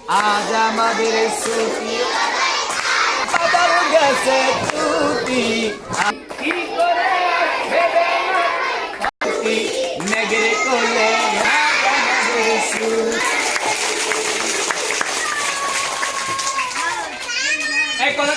আজ আমাদের ছুটি বাবার গেছে ছুটি কি করে ভেবে না ছুটি মেঘের কোলে আজ আমাদের ছুটি এই কথা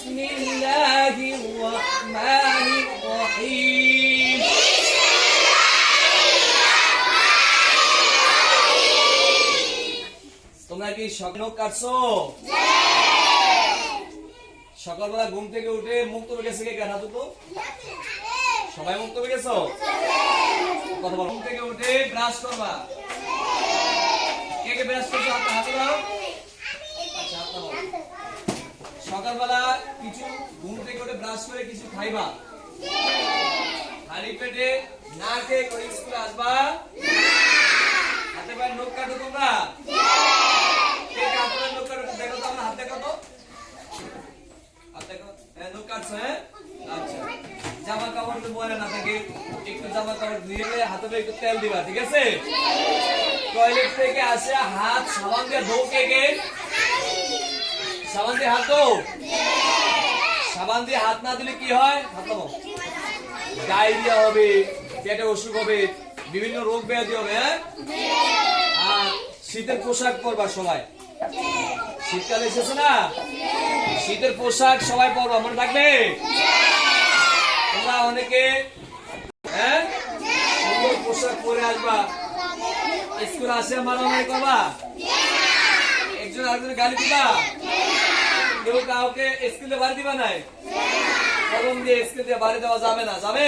বিসমিল্লাহির রহমানির রহিম তোমরা কি স্বপ্ন কাটছো? সকালবেলা ঘুম থেকে উঠে মুখ তো গেছে কে হাত তো সবাই মুখ তো গেছো কথা বল ঘুম থেকে উঠে ব্রাশ করবা কে কে ব্রাশ করছো হাত দাও আচ্ছা হাত দাও সকালবেলা কিছু ঘুম থেকে উঠে ব্রাশ করে কিছু খাইবা খালি পেটে না খেয়ে করে স্কুলে আসবা হাতে পায়ে নখ কাটো তোমরা কে কে হাতে পায়ে নখ কাটো দেখো তো আমার হাত দেখো তো হাত দেখো নখ কাটছো হ্যাঁ আচ্ছা জামা কাপড় তো ময়লা না থাকে একটু জামা কাপড় ধুয়ে হাতে পায়ে একটু তেল দিবা ঠিক আছে টয়লেট থেকে আসে হাত সাবান দিয়ে ধো কে সাবান দিয়ে হাত ধো সাবান দিয়ে হাত না দিলে কি হয় হাত নাও ডায়রিয়া হবে পেটে অসুখ হবে বিভিন্ন রোগ ব্যাধি হবে হ্যাঁ আর শীতের পোশাক পরবা সবাই শীতকাল এসেছে না শীতের পোশাক সবাই পরবা মনে থাকবে তোমরা অনেকে হ্যাঁ সুন্দর পোশাক পরে আসবা স্কুলে আসে মারামারি করবা একজন আরেকজনের গালি দিবা কেউ কাউকে স্কুলে বাড়ি দিবা নাই কলম দিয়ে স্কুল দিয়ে বাড়ি দেওয়া যাবে না যাবে